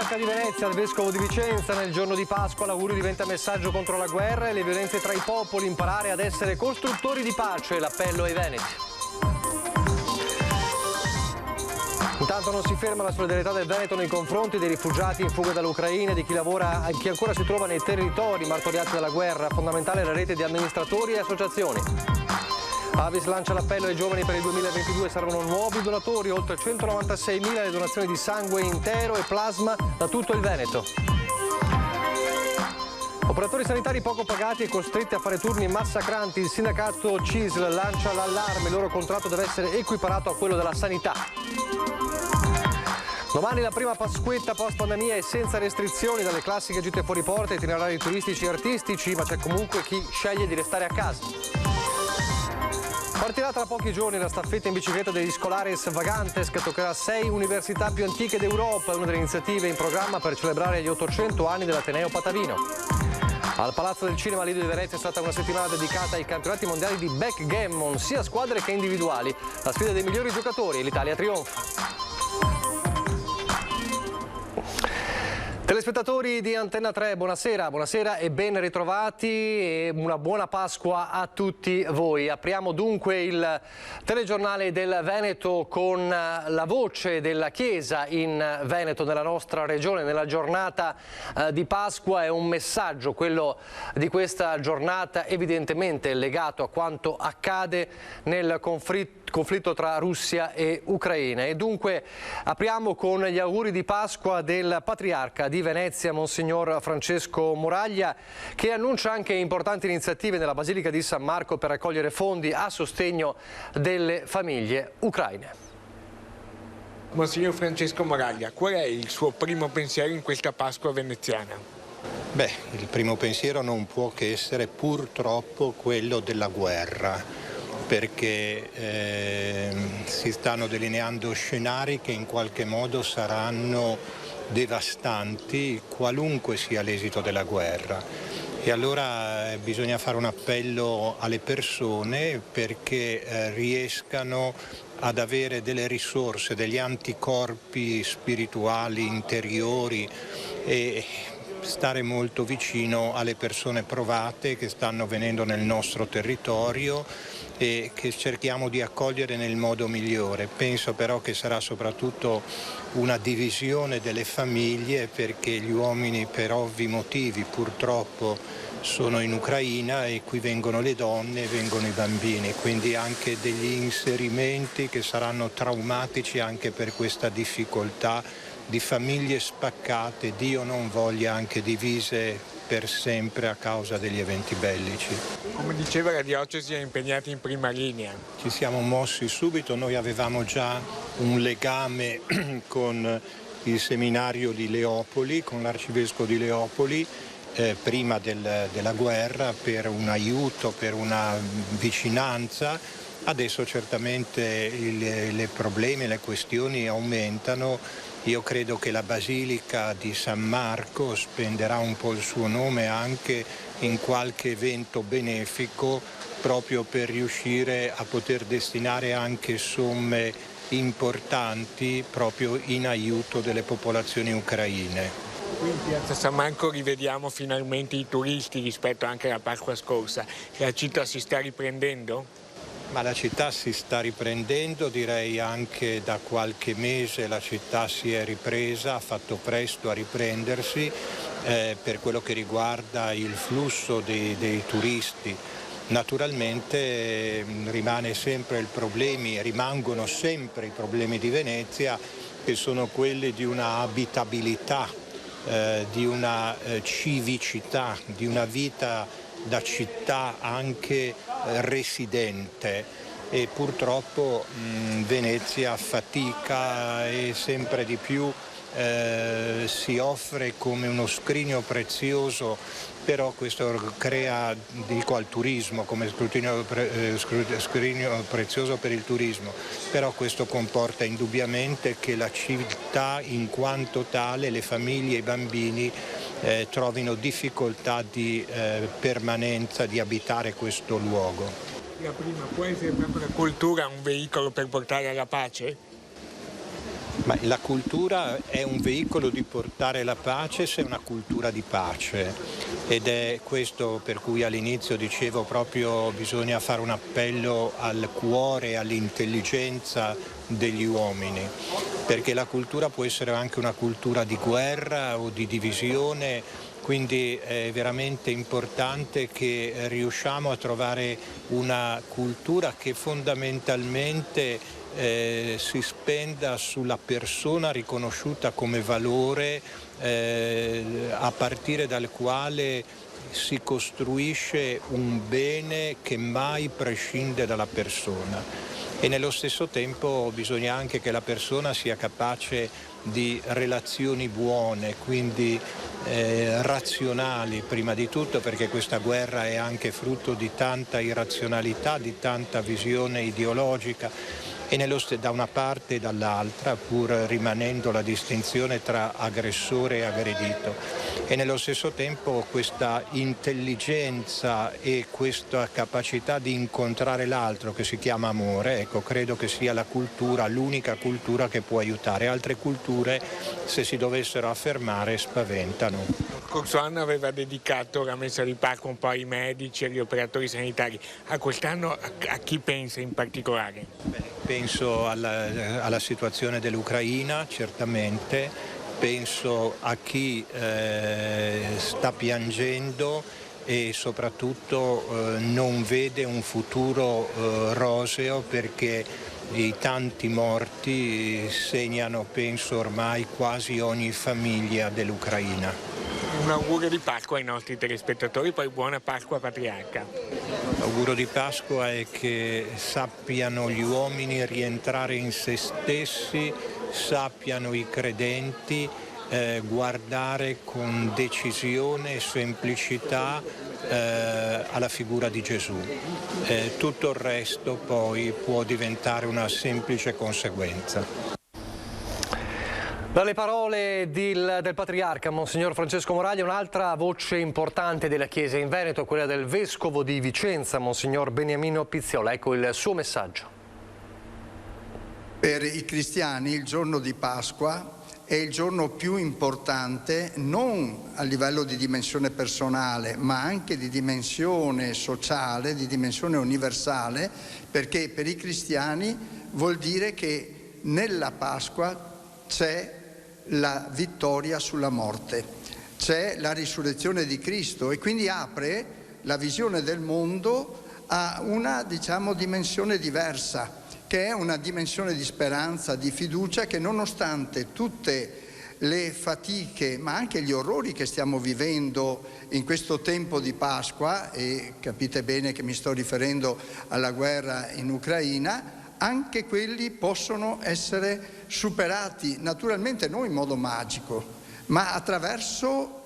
Patriarca di Venezia, al Vescovo di Vicenza, nel giorno di Pasqua l'augurio diventa messaggio contro la guerra e le violenze tra i popoli, imparare ad essere costruttori di pace, l'appello ai veneti. Intanto non si ferma la solidarietà del Veneto nei confronti dei rifugiati in fuga dall'Ucraina e di chi ancora si trova nei territori martoriati dalla guerra. Fondamentale la rete di amministratori e associazioni. Avis lancia l'appello ai giovani per il 2022, saranno nuovi donatori, oltre 196.000 le donazioni di sangue intero e plasma da tutto il Veneto. Operatori sanitari poco pagati e costretti a fare turni massacranti, il sindacato CISL lancia l'allarme, il loro contratto deve essere equiparato a quello della sanità. Domani la prima Pasquetta post pandemia e senza restrizioni, dalle classiche gite fuori porta, itinerari turistici e artistici, ma c'è comunque chi sceglie di restare a casa. Partirà tra pochi giorni la staffetta in bicicletta degli Scolares Vagantes che toccherà 6 università più antiche d'Europa, una delle iniziative in programma per celebrare gli 800 anni dell'Ateneo Patavino. Al Palazzo del Cinema Lido di Venezia è stata una settimana dedicata ai campionati mondiali di backgammon, sia squadre che individuali. La sfida dei migliori giocatori e l'Italia trionfa. Telespettatori di Antenna 3, buonasera e ben ritrovati e una buona Pasqua a tutti voi. Apriamo dunque il telegiornale del Veneto con la voce della Chiesa in Veneto, nella nostra regione, nella giornata di Pasqua. È un messaggio, quello di questa giornata, evidentemente legato a quanto accade nel conflitto tra Russia e Ucraina. E dunque apriamo con gli auguri di Pasqua del Patriarca di Venezia, Monsignor Francesco Moraglia, che annuncia anche importanti iniziative nella Basilica di San Marco per raccogliere fondi a sostegno delle famiglie ucraine. Monsignor Francesco Moraglia, qual è il suo primo pensiero in questa Pasqua veneziana? Beh, il primo pensiero non può che essere purtroppo quello della guerra, perché si stanno delineando scenari che in qualche modo saranno devastanti qualunque sia l'esito della guerra. E allora bisogna fare un appello alle persone perché riescano ad avere delle risorse, degli anticorpi spirituali, interiori e stare molto vicino alle persone provate che stanno venendo nel nostro territorio e che cerchiamo di accogliere nel modo migliore. Penso però che sarà soprattutto una divisione delle famiglie, perché gli uomini per ovvi motivi purtroppo sono in Ucraina e qui vengono le donne e vengono i bambini, quindi anche degli inserimenti che saranno traumatici anche per questa difficoltà di famiglie spaccate, Dio non voglia anche divise per sempre a causa degli eventi bellici. Come diceva, la diocesi è impegnata in prima linea. Ci siamo mossi subito, noi avevamo già un legame con il seminario di Leopoli, con l'arcivescovo di Leopoli, prima della guerra, per un aiuto, per una vicinanza. Adesso certamente i problemi e le questioni aumentano. Io credo che la Basilica di San Marco spenderà un po' il suo nome anche in qualche evento benefico, proprio per riuscire a poter destinare anche somme importanti proprio in aiuto delle popolazioni ucraine. Qui in piazza San Marco rivediamo finalmente i turisti rispetto anche alla Pasqua scorsa. La città si sta riprendendo? Ma la città si sta riprendendo, direi anche da qualche mese la città si è ripresa, ha fatto presto a riprendersi per quello che riguarda il flusso dei turisti. Naturalmente rimangono sempre i problemi di Venezia, che sono quelli di una abitabilità, di una civicità, di una vita da città anche residente, e purtroppo Venezia fatica e sempre di più si offre come uno scrigno prezioso, però questo crea, dico al turismo, come scrigno prezioso per il turismo, però questo comporta indubbiamente che la città in quanto tale, le famiglie e i bambini trovino difficoltà di permanenza, di abitare questo luogo. La prima, può essere proprio la cultura un veicolo per portare alla pace? Ma la cultura è un veicolo di portare la pace se è una cultura di pace, ed è questo per cui all'inizio dicevo proprio bisogna fare un appello al cuore e all'intelligenza degli uomini, perché la cultura può essere anche una cultura di guerra o di divisione, quindi è veramente importante che riusciamo a trovare una cultura che fondamentalmente si spenda sulla persona riconosciuta come valore, a partire dal quale si costruisce un bene che mai prescinde dalla persona, e nello stesso tempo bisogna anche che la persona sia capace di relazioni buone, quindi razionali prima di tutto, perché questa guerra è anche frutto di tanta irrazionalità, di tanta visione ideologica, e da una parte e dall'altra, pur rimanendo la distinzione tra aggressore e aggredito. E nello stesso tempo questa intelligenza e questa capacità di incontrare l'altro, che si chiama amore, ecco, credo che sia la cultura, l'unica cultura che può aiutare. Altre culture, se si dovessero affermare, spaventano. Lo scorso anno aveva dedicato la messa di Pasqua un po' ai medici, agli operatori sanitari. A quest'anno a chi pensa in particolare? Penso alla situazione dell'Ucraina, certamente, penso a chi sta piangendo e soprattutto non vede un futuro roseo, perché i tanti morti segnano, penso, ormai quasi ogni famiglia dell'Ucraina. Un augurio di Pasqua ai nostri telespettatori, poi buona Pasqua Patriarca. L'augurio di Pasqua è che sappiano gli uomini rientrare in se stessi, sappiano i credenti guardare con decisione e semplicità alla figura di Gesù. Tutto il resto poi può diventare una semplice conseguenza. Dalle parole del Patriarca, Monsignor Francesco Moraglia, un'altra voce importante della Chiesa in Veneto, quella del Vescovo di Vicenza, Monsignor Beniamino Pizziola. Ecco il suo messaggio. Per i cristiani il giorno di Pasqua è il giorno più importante, non a livello di dimensione personale, ma anche di dimensione sociale, di dimensione universale, perché per i cristiani vuol dire che nella Pasqua c'è la vittoria sulla morte, c'è la risurrezione di Cristo, e quindi apre la visione del mondo a una, dimensione diversa, che è una dimensione di speranza, di fiducia, che nonostante tutte le fatiche ma anche gli orrori che stiamo vivendo in questo tempo di Pasqua, e capite bene che mi sto riferendo alla guerra in Ucraina, anche quelli possono essere superati, naturalmente non in modo magico, ma attraverso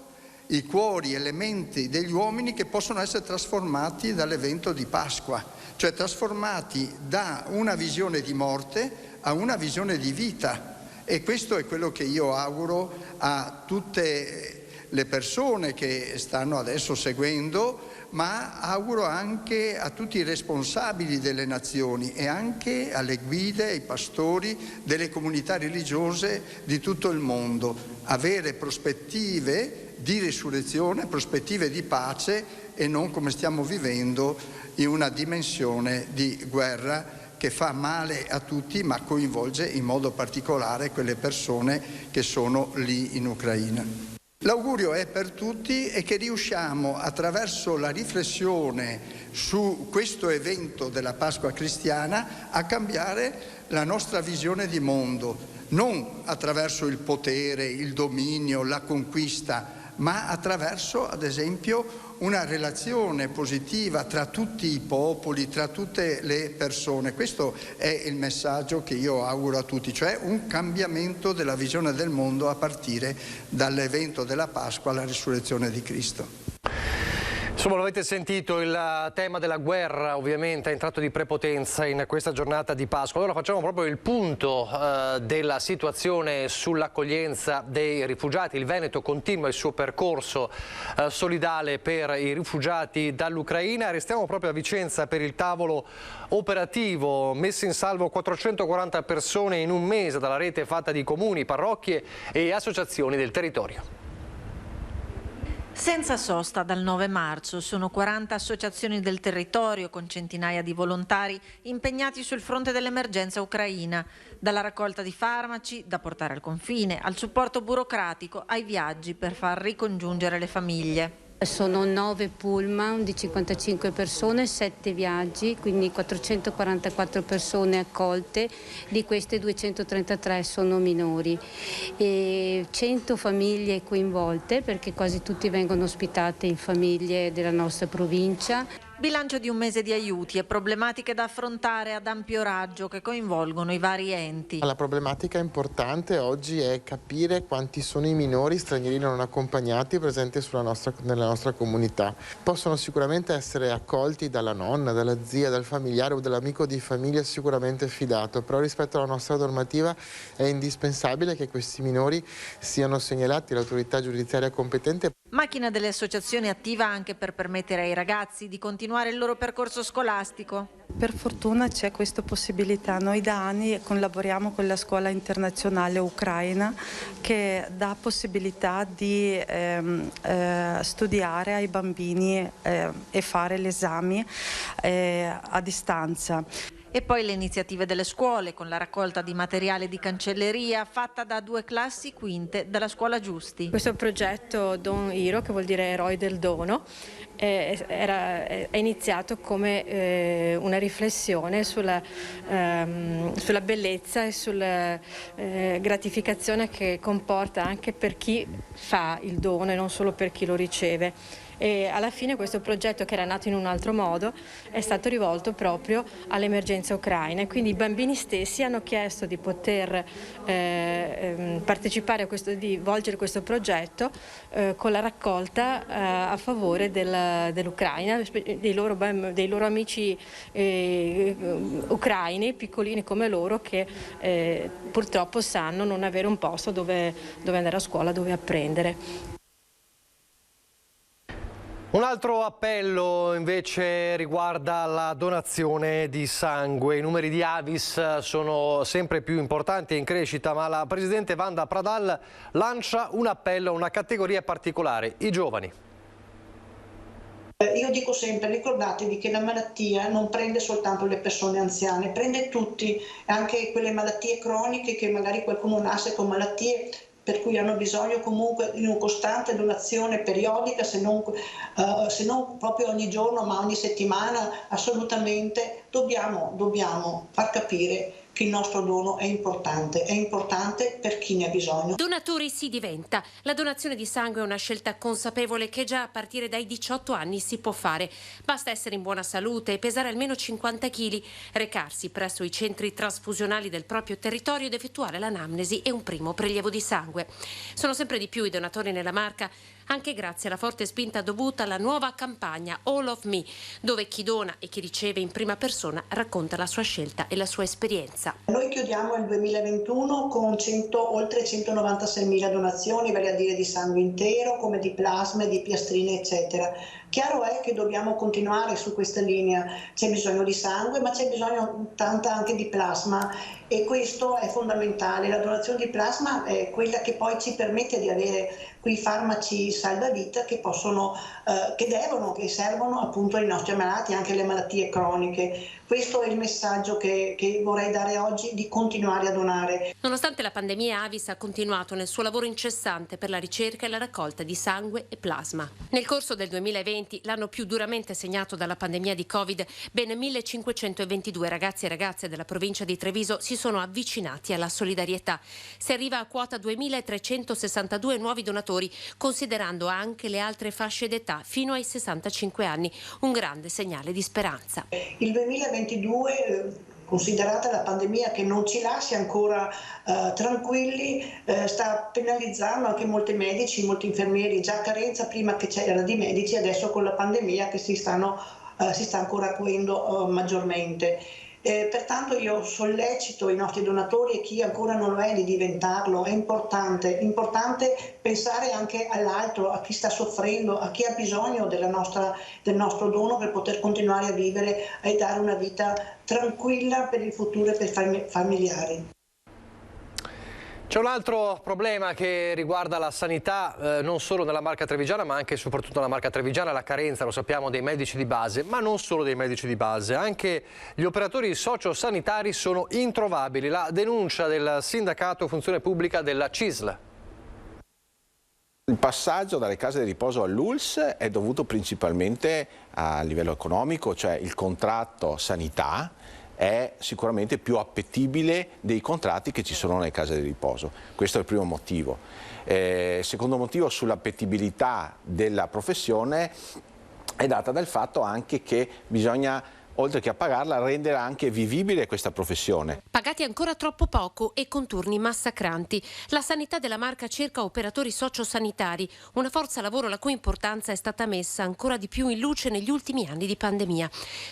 i cuori e le menti degli uomini, che possono essere trasformati dall'evento di Pasqua, cioè trasformati da una visione di morte a una visione di vita. E questo è quello che io auguro a tutte le persone che stanno adesso seguendo, ma auguro anche a tutti i responsabili delle nazioni e anche alle guide, ai pastori delle comunità religiose di tutto il mondo, avere prospettive di risurrezione, prospettive di pace, e non come stiamo vivendo in una dimensione di guerra che fa male a tutti, ma coinvolge in modo particolare quelle persone che sono lì in Ucraina. L'augurio è per tutti, e che riusciamo, attraverso la riflessione su questo evento della Pasqua cristiana, a cambiare la nostra visione di mondo, non attraverso il potere, il dominio, la conquista, ma attraverso, ad esempio, una relazione positiva tra tutti i popoli, tra tutte le persone. Questo è il messaggio che io auguro a tutti, cioè un cambiamento della visione del mondo a partire dall'evento della Pasqua, la risurrezione di Cristo. Insomma, lo avete sentito, il tema della guerra ovviamente è entrato di prepotenza in questa giornata di Pasqua. Allora facciamo proprio il punto della situazione sull'accoglienza dei rifugiati. Il Veneto continua il suo percorso solidale per i rifugiati dall'Ucraina. Restiamo proprio a Vicenza per il tavolo operativo. Messo in salvo 440 persone in un mese dalla rete fatta di comuni, parrocchie e associazioni del territorio. Senza sosta dal 9 marzo sono 40 associazioni del territorio con centinaia di volontari impegnati sul fronte dell'emergenza ucraina, dalla raccolta di farmaci da portare al confine, al supporto burocratico, ai viaggi per far ricongiungere le famiglie. Sono 9 pullman di 55 persone, 7 viaggi, quindi 444 persone accolte, di queste 233 sono minori e 100 famiglie coinvolte perché quasi tutti vengono ospitati in famiglie della nostra provincia. Bilancio di un mese di aiuti e problematiche da affrontare ad ampio raggio che coinvolgono i vari enti. La problematica importante oggi è capire quanti sono i minori stranieri non accompagnati presenti nella nostra comunità. Possono sicuramente essere accolti dalla nonna, dalla zia, dal familiare o dall'amico di famiglia sicuramente fidato, però rispetto alla nostra normativa è indispensabile che questi minori siano segnalati all'autorità giudiziaria competente. Macchina delle associazioni attiva anche per permettere ai ragazzi di continuare il loro percorso scolastico. Per fortuna c'è questa possibilità. Noi da anni collaboriamo con la scuola internazionale ucraina che dà possibilità di studiare ai bambini e fare gli esami a distanza. E poi le iniziative delle scuole con la raccolta di materiale di cancelleria fatta da 2 classi quinte della scuola Giusti. Questo progetto Don Hero, che vuol dire eroi del dono, è iniziato come una riflessione sulla bellezza e sulla gratificazione che comporta anche per chi fa il dono e non solo per chi lo riceve. E alla fine questo progetto, che era nato in un altro modo, è stato rivolto proprio all'emergenza ucraina, e quindi i bambini stessi hanno chiesto di poter partecipare di volgere questo progetto con la raccolta a favore dell'Ucraina, dei loro amici ucraini, piccolini come loro, che purtroppo sanno non avere un posto dove andare a scuola, dove apprendere. Un altro appello invece riguarda la donazione di sangue. I numeri di Avis sono sempre più importanti e in crescita, ma la Presidente Wanda Pradal lancia un appello a una categoria particolare, i giovani. Io dico sempre, ricordatevi che la malattia non prende soltanto le persone anziane, prende tutti, anche quelle malattie croniche che magari qualcuno nasce con malattie per cui hanno bisogno comunque di una costante donazione periodica, se non proprio ogni giorno, ma ogni settimana. Assolutamente dobbiamo far capire che il nostro dono è importante per chi ne ha bisogno. Donatori si diventa. La donazione di sangue è una scelta consapevole che già a partire dai 18 anni si può fare. Basta essere in buona salute e pesare almeno 50 kg, recarsi presso i centri trasfusionali del proprio territorio ed effettuare l'anamnesi e un primo prelievo di sangue. Sono sempre di più i donatori nella Marca, anche grazie alla forte spinta dovuta alla nuova campagna All of Me, dove chi dona e chi riceve in prima persona racconta la sua scelta e la sua esperienza. Noi chiudiamo il 2021 con oltre 196.000 donazioni, vale a dire di sangue intero, come di plasma, di piastrine, eccetera. Chiaro è che dobbiamo continuare su questa linea, c'è bisogno di sangue, ma c'è bisogno tanta anche di plasma, e questo è fondamentale. La donazione di plasma è quella che poi ci permette di avere quei farmaci salvavita che servono appunto ai nostri malati, anche alle malattie croniche. Questo è il messaggio che vorrei dare oggi, di continuare a donare. Nonostante la pandemia, Avis ha continuato nel suo lavoro incessante per la ricerca e la raccolta di sangue e plasma. Nel corso del 2020, l'anno più duramente segnato dalla pandemia di Covid, ben 1522 ragazzi e ragazze della provincia di Treviso si sono avvicinati alla solidarietà. Si arriva a quota 2362 nuovi donatori, considerando anche le altre fasce d'età fino ai 65 anni, un grande segnale di speranza. Il 2022 considerata la pandemia che non ci lascia ancora tranquilli, sta penalizzando anche molti medici, molti infermieri, già carenza prima che c'era di medici, adesso con la pandemia che si sta ancora acuendo maggiormente. Pertanto io sollecito i nostri donatori e chi ancora non lo è di diventarlo. È importante pensare anche all'altro, a chi sta soffrendo, a chi ha bisogno del nostro dono per poter continuare a vivere e dare una vita tranquilla per il futuro e per i familiari. C'è un altro problema che riguarda la sanità, non solo nella Marca Trevigiana ma anche e soprattutto nella Marca Trevigiana, la carenza, lo sappiamo, dei medici di base, ma non solo dei medici di base, anche gli operatori sociosanitari sono introvabili. La denuncia del sindacato Funzione Pubblica della CISL. Il passaggio dalle case di riposo all'ULS è dovuto principalmente a livello economico, cioè il contratto sanità è sicuramente più appetibile dei contratti che ci sono nelle case di riposo. Questo è il primo motivo. Secondo motivo, sull'appetibilità della professione è data dal fatto anche che bisogna, oltre che a pagarla, rendere anche vivibile questa professione. Pagati ancora troppo poco e con turni massacranti. La sanità della Marca cerca operatori sociosanitari, una forza lavoro la cui importanza è stata messa ancora di più in luce negli ultimi anni di pandemia.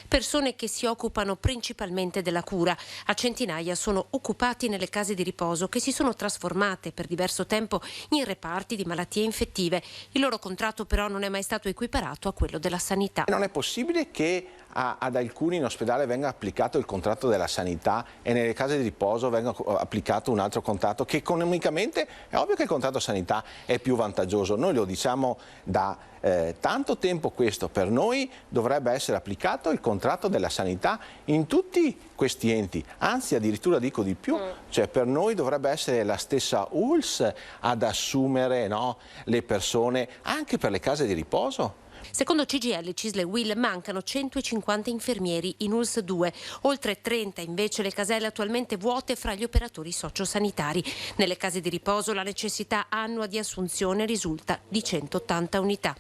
Persone che si occupano principalmente della cura. A centinaia sono occupati nelle case di riposo che si sono trasformate per diverso tempo in reparti di malattie infettive. Il loro contratto però non è mai stato equiparato a quello della sanità. Non è possibile che ad alcuni in ospedale venga applicato il contratto della sanità e nelle case di riposo venga applicato un altro contratto che economicamente è ovvio che il contratto sanità è più vantaggioso. Noi lo diciamo da tanto tempo questo, per noi dovrebbe essere applicato il contratto della sanità in tutti questi enti, anzi addirittura dico di più, cioè per noi dovrebbe essere la stessa ULS ad assumere, no, le persone anche per le case di riposo. Secondo CGIL, CISL e UIL mancano 150 infermieri in ULS 2, oltre 30 invece le caselle attualmente vuote fra gli operatori sociosanitari. Nelle case di riposo la necessità annua di assunzione risulta di 180 unità.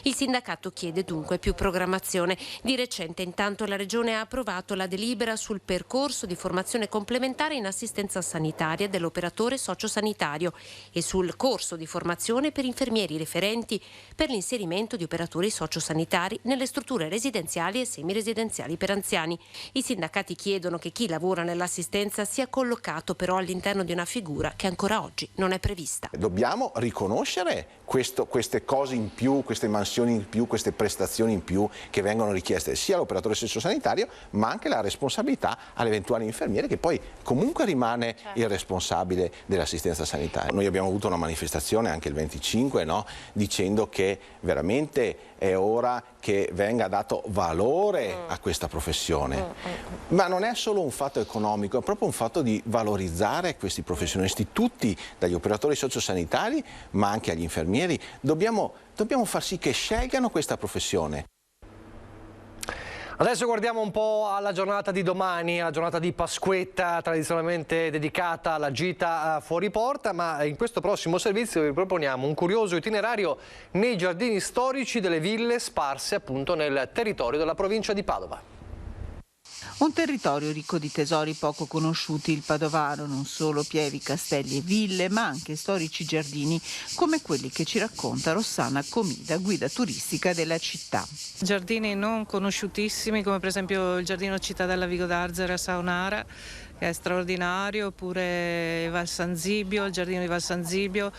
Il sindacato chiede dunque più programmazione. Di recente intanto la Regione ha approvato la delibera sul percorso di formazione complementare in assistenza sanitaria dell'operatore sociosanitario e sul corso di formazione per infermieri referenti per l'inserimento di operatori sociosanitari nelle strutture residenziali e semiresidenziali per anziani. I sindacati chiedono che chi lavora nell'assistenza sia collocato però all'interno di una figura che ancora oggi non è prevista. Dobbiamo riconoscere queste cose in più, queste mansioni in più, queste prestazioni in più che vengono richieste sia all'operatore sociosanitario ma anche la responsabilità all'eventuale infermiere che poi comunque rimane il responsabile dell'assistenza sanitaria. Noi abbiamo avuto una manifestazione anche il 25, no? Dicendo che veramente è ora che venga dato valore a questa professione. Ma non è solo un fatto economico, è proprio un fatto di valorizzare questi professionisti, tutti, dagli operatori sociosanitari ma anche agli infermieri. Dobbiamo far sì che scelgano questa professione. Adesso guardiamo un po' alla giornata di domani, la giornata di Pasquetta, tradizionalmente dedicata alla gita fuori porta, ma in questo prossimo servizio vi proponiamo un curioso itinerario nei giardini storici delle ville sparse appunto nel territorio della provincia di Padova. Un territorio ricco di tesori poco conosciuti, il padovano, non solo pievi, castelli e ville, ma anche storici giardini come quelli che ci racconta Rossana Comida, guida turistica della città. Giardini non conosciutissimi come per esempio il giardino Cittadella Vigo d'Arzere a Saonara, che è straordinario, oppure Val San Zibio, il giardino di Val San Zibio,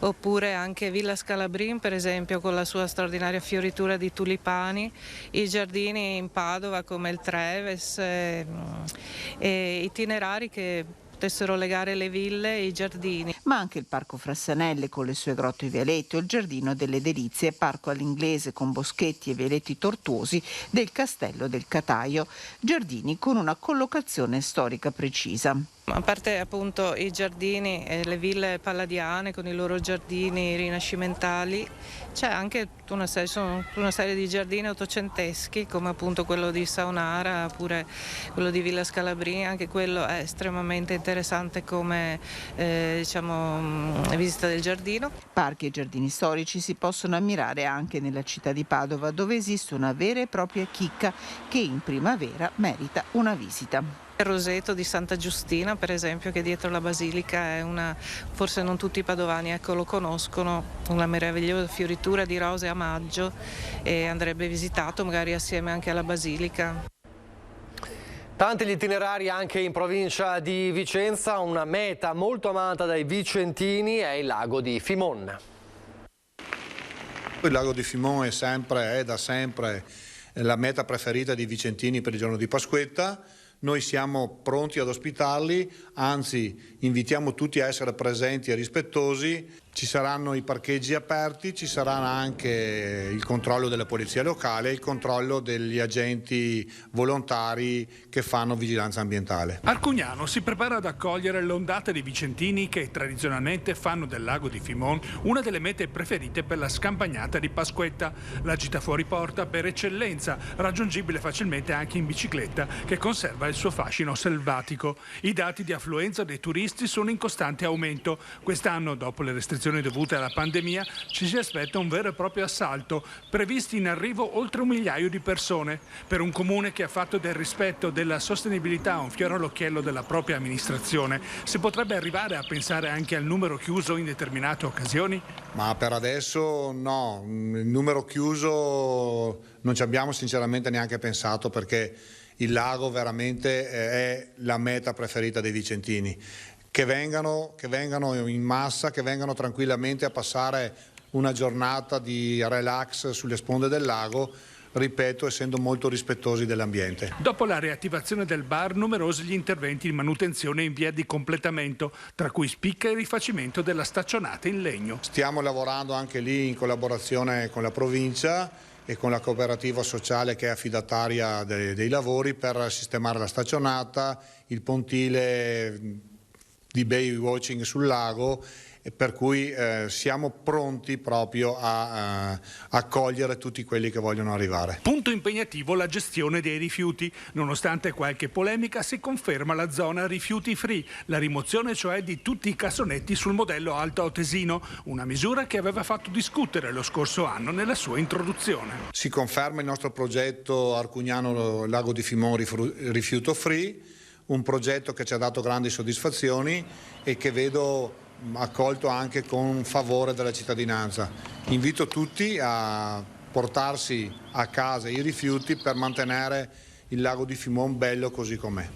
oppure anche Villa Scalabrin per esempio con la sua straordinaria fioritura di tulipani, i giardini in Padova come il Treves e itinerari che potessero legare le ville e i giardini. Ma anche il Parco Frassanelle con le sue grotte e vialetti, o il Giardino delle Delizie, parco all'inglese con boschetti e vialetti tortuosi del Castello del Cataio, giardini con una collocazione storica precisa. A parte appunto i giardini e le ville palladiane con i loro giardini rinascimentali, c'è anche una serie di giardini ottocenteschi come appunto quello di Saonara oppure quello di Villa Scalabrini, anche quello è estremamente interessante come visita del giardino. Parchi e giardini storici si possono ammirare anche nella città di Padova, dove esiste una vera e propria chicca che in primavera merita una visita. Il roseto di Santa Giustina, per esempio, che dietro la basilica è forse non tutti i padovani lo conoscono, una meravigliosa fioritura di rose a maggio, e andrebbe visitato magari assieme anche alla basilica. Tanti gli itinerari anche in provincia di Vicenza. Una meta molto amata dai vicentini è il lago di Fimon. Il lago di Fimon è da sempre la meta preferita dei vicentini per il giorno di Pasquetta. Noi siamo pronti ad ospitarli, anzi invitiamo tutti a essere presenti e rispettosi. Ci saranno i parcheggi aperti, ci sarà anche il controllo della polizia locale e il controllo degli agenti volontari che fanno vigilanza ambientale. Arcugnano si prepara ad accogliere l'ondata di vicentini che tradizionalmente fanno del lago di Fimon una delle mete preferite per la scampagnata di Pasquetta. La gita fuori porta per eccellenza, raggiungibile facilmente anche in bicicletta, che conserva il suo fascino selvatico. I dati di affluenza dei turisti sono in costante aumento. Quest'anno, dopo le restrizioni dovute alla pandemia, ci si aspetta un vero e proprio assalto, previsti in arrivo oltre 1 migliaio di persone. Per un comune che ha fatto del rispetto della sostenibilità un fiore all'occhiello della propria amministrazione, si potrebbe arrivare a pensare anche al numero chiuso in determinate occasioni? Ma per adesso no, il numero chiuso non ci abbiamo sinceramente neanche pensato, perché il lago veramente è la meta preferita dei vicentini. Che vengano in massa, che vengano tranquillamente a passare una giornata di relax sulle sponde del lago, ripeto, essendo molto rispettosi dell'ambiente. Dopo la riattivazione del bar, numerosi gli interventi di manutenzione in via di completamento, tra cui spicca il rifacimento della staccionata in legno. Stiamo lavorando anche lì in collaborazione con la provincia e con la cooperativa sociale che è affidataria dei lavori, per sistemare la staccionata, il pontile di bay watching sul lago, per cui siamo pronti proprio a accogliere tutti quelli che vogliono arrivare. Punto impegnativo la gestione dei rifiuti. Nonostante qualche polemica, si conferma la zona rifiuti free, la rimozione cioè di tutti i cassonetti sul modello Alto Autesino, una misura che aveva fatto discutere lo scorso anno nella sua introduzione. Si conferma il nostro progetto Arcugnano Lago di Fimon rifiuto free, un progetto che ci ha dato grandi soddisfazioni e che vedo accolto anche con favore della cittadinanza. Invito tutti a portarsi a casa i rifiuti per mantenere il lago di Fimon bello così com'è.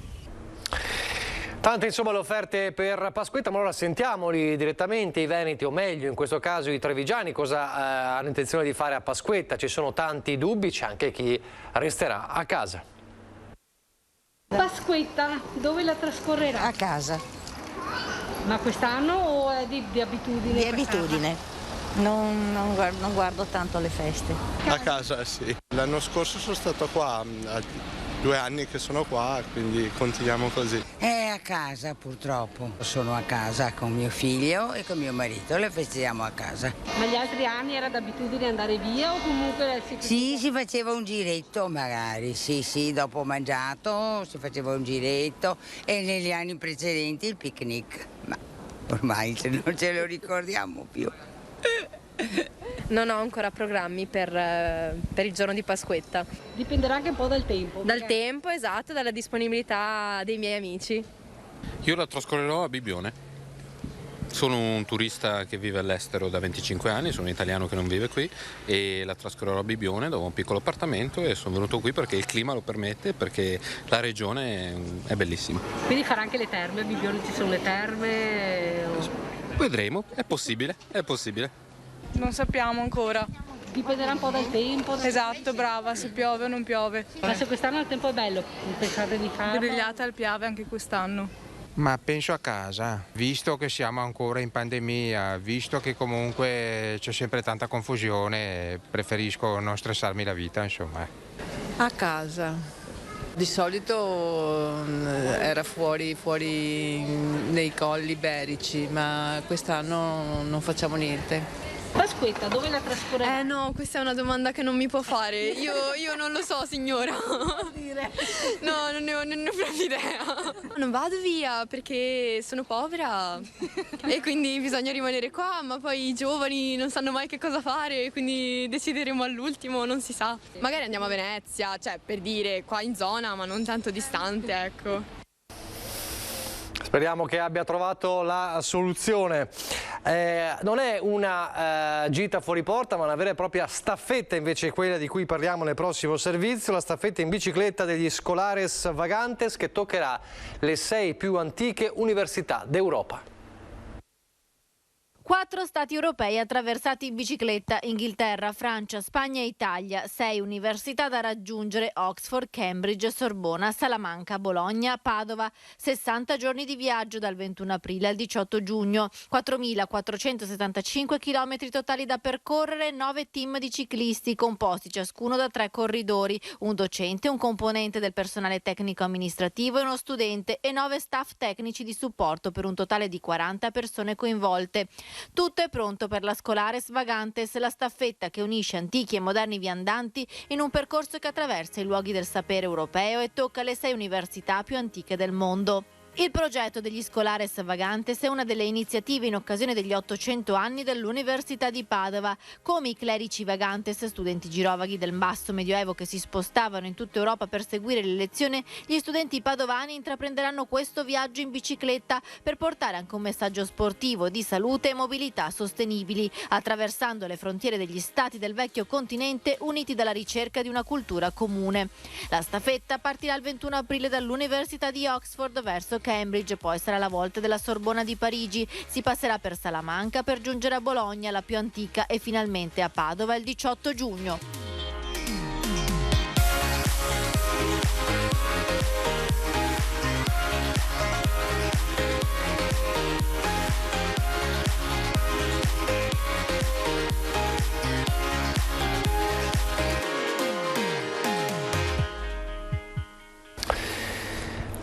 Tante insomma le offerte per Pasquetta, ma ora sentiamoli direttamente i veneti, o meglio in questo caso i trevigiani, cosa hanno intenzione di fare a Pasquetta. Ci sono tanti dubbi, c'è anche chi resterà a casa. Pasquetta, dove la trascorrerà? A casa. Ma quest'anno o è di abitudine? Di abitudine. Non guardo tanto le feste. A casa, sì. L'anno scorso sono stato qua, 2 anni che sono qua, quindi continuiamo così. A casa purtroppo. Sono a casa con mio figlio e con mio marito, le festeggiamo a casa. Ma gli altri anni era d'abitudine andare via o comunque Sì, si faceva un giretto magari, sì, dopo mangiato si faceva un giretto, e negli anni precedenti il picnic, ma ormai non ce lo ricordiamo più. Non ho ancora programmi per il giorno di Pasquetta. Dipenderà anche un po' dal tempo. Dal tempo, esatto, dalla disponibilità dei miei amici. Io la trascorrerò a Bibbione. Sono un turista che vive all'estero da 25 anni, sono un italiano che non vive qui, e la trascorrerò a Bibbione dove ho un piccolo appartamento, e sono venuto qui perché il clima lo permette, perché la regione è bellissima. Quindi farà anche le terme, a Bibbione ci sono le terme? Vedremo, è possibile, è possibile. Non sappiamo ancora. Dipenderà un po' dal tempo. Esatto, brava, se piove o non piove. Ma se quest'anno il tempo è bello, pensate di farlo? Grigliata al Piave anche quest'anno. Ma penso a casa, visto che siamo ancora in pandemia, visto che comunque c'è sempre tanta confusione, preferisco non stressarmi la vita, insomma. A casa. Di solito era fuori nei colli iberici, ma quest'anno non facciamo niente. Pasquetta, dove la trascorrerà? No, questa è una domanda che non mi può fare. Io non lo so, signora. No, non ne ho proprio idea. Non vado via perché sono povera e quindi bisogna rimanere qua, ma poi i giovani non sanno mai che cosa fare, quindi decideremo all'ultimo, non si sa. Magari andiamo a Venezia, cioè per dire qua in zona, ma non tanto distante, ecco. Speriamo che abbia trovato la soluzione. Non è una gita fuori porta, ma una vera e propria staffetta, invece quella di cui parliamo nel prossimo servizio, la staffetta in bicicletta degli Scholares Vagantes, che toccherà le 6 più antiche università d'Europa. 4 stati europei attraversati in bicicletta: Inghilterra, Francia, Spagna e Italia. 6 università da raggiungere: Oxford, Cambridge, Sorbona, Salamanca, Bologna, Padova. 60 giorni di viaggio dal 21 aprile al 18 giugno. 4.475 chilometri totali da percorrere, 9 team di ciclisti composti ciascuno da 3 corridori, un docente, un componente del personale tecnico amministrativo e uno studente, e 9 staff tecnici di supporto, per un totale di 40 persone coinvolte. Tutto è pronto per la Scholares Vagantes, la staffetta che unisce antichi e moderni viandanti in un percorso che attraversa i luoghi del sapere europeo e tocca le 6 università più antiche del mondo. Il progetto degli Scholares Vagantes è una delle iniziative in occasione degli 800 anni dell'Università di Padova. Come i clerici Vagantes, studenti girovaghi del basso medioevo che si spostavano in tutta Europa per seguire le lezioni, gli studenti padovani intraprenderanno questo viaggio in bicicletta per portare anche un messaggio sportivo di salute e mobilità sostenibili, attraversando le frontiere degli stati del vecchio continente uniti dalla ricerca di una cultura comune. La staffetta partirà il 21 aprile dall'Università di Oxford verso Cambridge, poi sarà la volta della Sorbona di Parigi, si passerà per Salamanca per giungere a Bologna, la più antica, e finalmente a Padova il 18 giugno.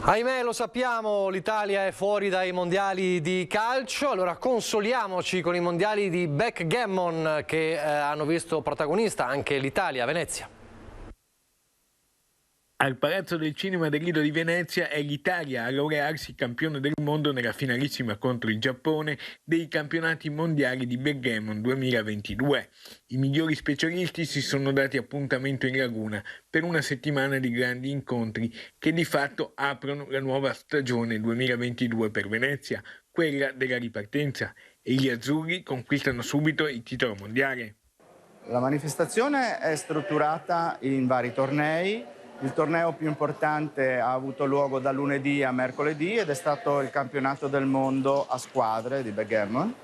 Ahimè, lo sappiamo, l'Italia è fuori dai mondiali di calcio, allora consoliamoci con i mondiali di backgammon che hanno visto protagonista anche l'Italia a Venezia. Al Palazzo del Cinema del Lido di Venezia è l'Italia a laurearsi campione del mondo nella finalissima contro il Giappone dei campionati mondiali di backgammon 2022. I migliori specialisti si sono dati appuntamento in laguna per una settimana di grandi incontri che di fatto aprono la nuova stagione 2022 per Venezia, quella della ripartenza, e gli azzurri conquistano subito il titolo mondiale. La manifestazione è strutturata in vari tornei. Il torneo più importante ha avuto luogo da lunedì a mercoledì ed è stato il campionato del mondo a squadre di backgammon.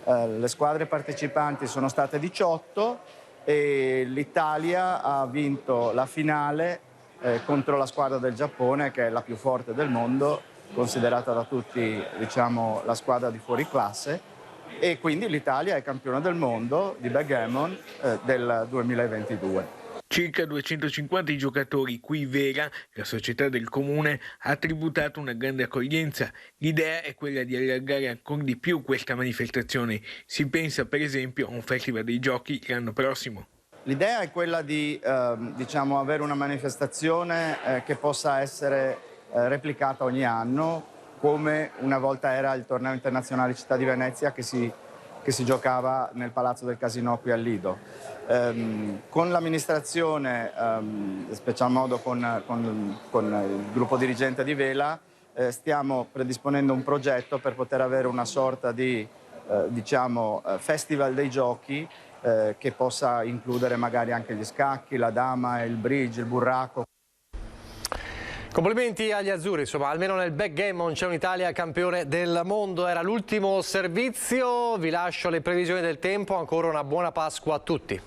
Le squadre partecipanti sono state 18 e l'Italia ha vinto la finale contro la squadra del Giappone, che è la più forte del mondo, considerata da tutti, diciamo, la squadra di fuori classe, e quindi l'Italia è campione del mondo di backgammon del 2022. Circa 250 i giocatori cui Vera, la società del comune, ha tributato una grande accoglienza. L'idea è quella di allargare ancora di più questa manifestazione. Si pensa per esempio a un festival dei giochi l'anno prossimo. L'idea è quella di diciamo, avere una manifestazione che possa essere replicata ogni anno, come una volta era il torneo internazionale Città di Venezia che si giocava nel Palazzo del Casino qui al Lido. Con l'amministrazione, in special modo con il gruppo dirigente di Vela, stiamo predisponendo un progetto per poter avere una sorta di diciamo, festival dei giochi che possa includere magari anche gli scacchi, la dama, il bridge, il burraco. Complimenti agli azzurri, insomma, almeno nel backgammon c'è un'Italia campione del mondo. Era l'ultimo servizio, vi lascio le previsioni del tempo, ancora una buona Pasqua a tutti.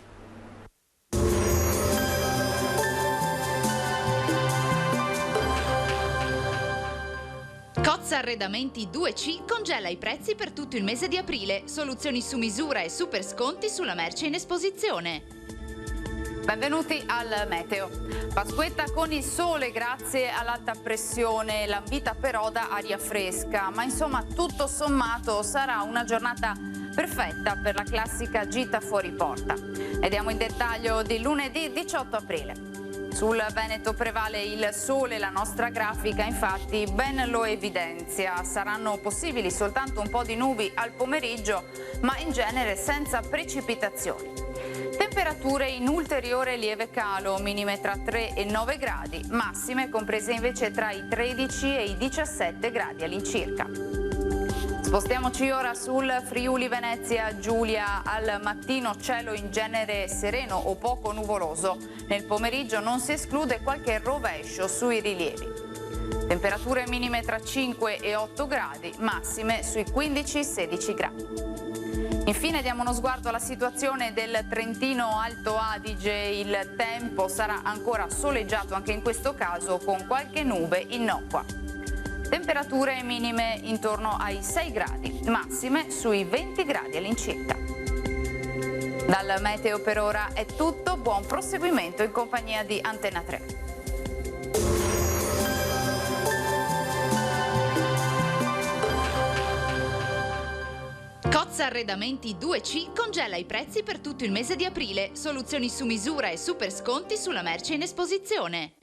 Cozza Arredamenti 2C congela i prezzi per tutto il mese di aprile. Soluzioni su misura e super sconti sulla merce in esposizione. Benvenuti al meteo. Pasquetta con il sole grazie all'alta pressione, l'ambita però da aria fresca, ma insomma tutto sommato sarà una giornata perfetta per la classica gita fuori porta. Vediamo in dettaglio di lunedì 18 aprile. Sul Veneto prevale il sole, la nostra grafica infatti ben lo evidenzia. Saranno possibili soltanto un po' di nubi al pomeriggio, ma in genere senza precipitazioni. Temperature in ulteriore lieve calo, minime tra 3 e 9 gradi, massime comprese invece tra i 13 e i 17 gradi all'incirca. Spostiamoci ora sul Friuli Venezia Giulia. Al mattino cielo in genere sereno o poco nuvoloso. Nel pomeriggio non si esclude qualche rovescio sui rilievi. Temperature minime tra 5 e 8 gradi, massime sui 15-16 gradi. Infine diamo uno sguardo alla situazione del Trentino Alto Adige. Il tempo sarà ancora soleggiato anche in questo caso, con qualche nube innocua. Temperature minime intorno ai 6 gradi, massime sui 20 gradi all'incirca. Dal meteo per ora è tutto, buon proseguimento in compagnia di Antenna 3. Cozza Arredamenti 2C congela i prezzi per tutto il mese di aprile. Soluzioni su misura e super sconti sulla merce in esposizione.